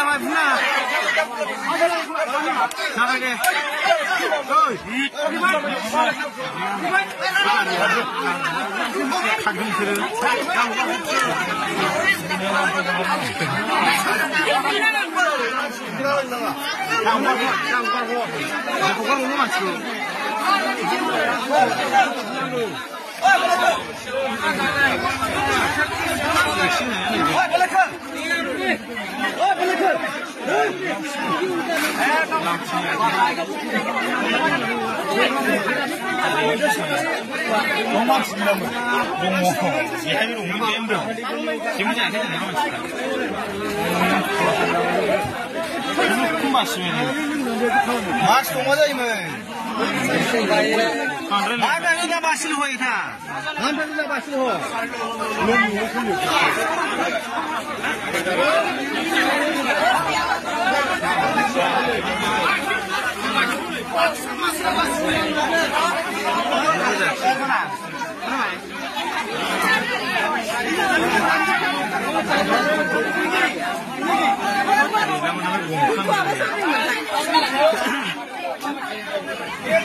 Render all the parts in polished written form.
sampai bunga. Sampai deh.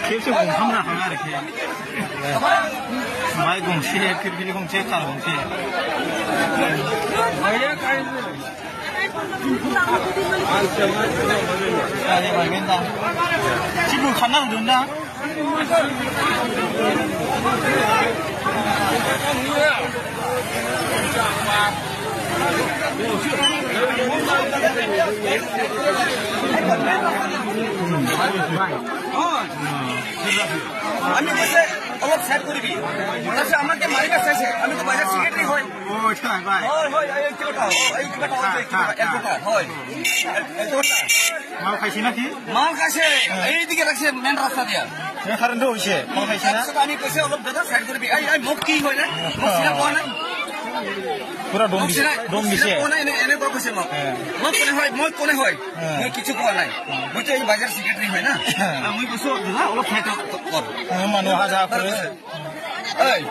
Kayaknya gongsamna hanga i렇게. mai gongse, kirkiri gongse, kar gongse. Ada bagenda. Cibu kanan dunda. আমি বসে অলপ set করবি তারপরে আমাকে Mariba শেষে আমি তো বাজার সেক্রেটারি হই ও তাই ভাই হয় হয় এই কিলোটা এই কিলোটা হয় মাল খাইছি নাকি মাল খাইছে এই দিকে রাখছে মেন রাস্তা দিয়া এই কারণে হইছে মাল খাইছে না আমি কইছে অলপ দাদা সেট করবি এই মুখ কি হই না মসিনা কোন না পুরা ডম দিছে কোন এনে তো কইছে মই কোনে হয় মই কিছু কোয়া নাই মই তো এই বাজার সেক্রেটারি হয় না আমি কইছো দাদা অলপ ফাইট কর মানুষ হাজার করে এই